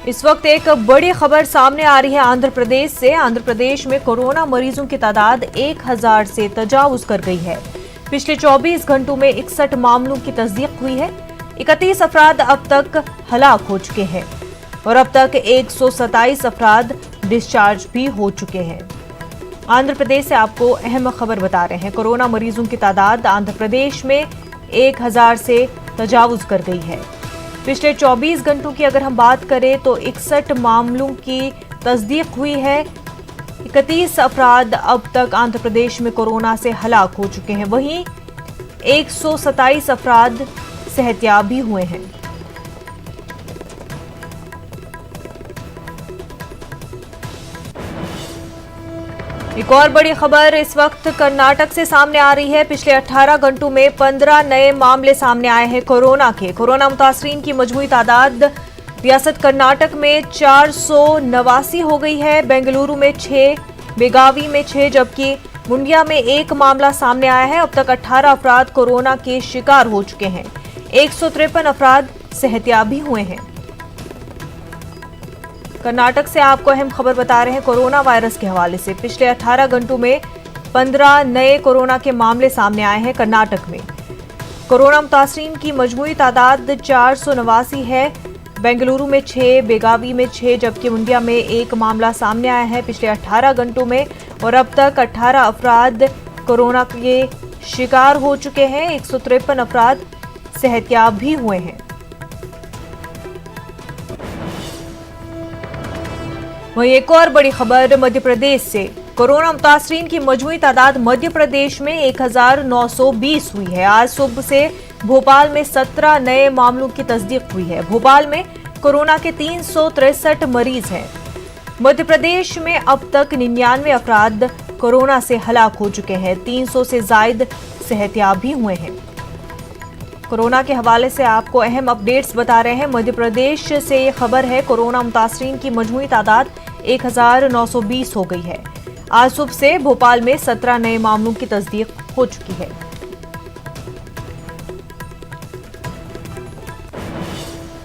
इस वक्त एक बड़ी खबर सामने आ रही है आंध्र प्रदेश से। आंध्र प्रदेश में कोरोना मरीजों की तादाद 1000 से तजावुज कर गई है। पिछले 24 घंटों में 61 मामलों की तस्दीक हुई है। 31 अफराद अब तक हलाक हो चुके हैं और अब तक 127 अफराद डिस्चार्ज भी हो चुके हैं। आंध्र प्रदेश से आपको अहम खबर बता रहे हैं। कोरोना मरीजों की तादाद आंध्र प्रदेश में 1000 से तजावुज कर गई है। पिछले 24 घंटों की अगर हम बात करें तो 61 मामलों की तस्दीक हुई है। 31 अफराद अब तक आंध्र प्रदेश में कोरोना से हलाक हो चुके हैं। वहीं 127 अफराद सेहतयाब भी हुए हैं। एक और बड़ी खबर इस वक्त कर्नाटक से सामने आ रही है। पिछले 18 घंटों में 15 नए मामले सामने आए हैं कोरोना के। कोरोना मुतासरीन की मजमूई तादाद रियासत कर्नाटक में 489 हो गई है। बेंगलुरु में 6, बेगावी में 6 जबकि मुंडिया में 1 मामला सामने आया है। अब तक 18 अफराद कोरोना के शिकार हो चुके हैं। 153 अफराद सेहतयाब भी हुए हैं। कर्नाटक से आपको अहम खबर बता रहे हैं कोरोना वायरस के हवाले से। पिछले 18 घंटों में 15 नए कोरोना के मामले सामने आए हैं कर्नाटक में। कोरोना मुतासरीन की मजमूई तादाद 489 है। बेंगलुरु में 6, बेगावी में 6 जबकि मुंडिया में 1 मामला सामने आया है पिछले 18 घंटों में और अब तक 18 अफराद कोरोना के शिकार हो चुके हैं। 153 अफराद सेहतयाब भी हुए हैं। वहीं एक और बड़ी खबर मध्य प्रदेश से। कोरोना मुतासरीन की मजमूई तादाद मध्य प्रदेश में 1920 हुई है। आज सुबह से भोपाल में 17 नए मामलों की तस्दीक हुई है। भोपाल में कोरोना के 363 मरीज हैं। मध्य प्रदेश में अब तक 99 अफराद कोरोना से हलाक हो चुके हैं। 300 से ज्यादा सेहतयाब भी हुए हैं। कोरोना के हवाले से आपको अहम अपडेट्स बता रहे हैं। मध्य प्रदेश से ये खबर है कोरोना मुतासरीन की मजमूई तादाद 1920 हो गई है। आज सुबह से भोपाल में 17 नए मामलों की तस्दीक हो चुकी है।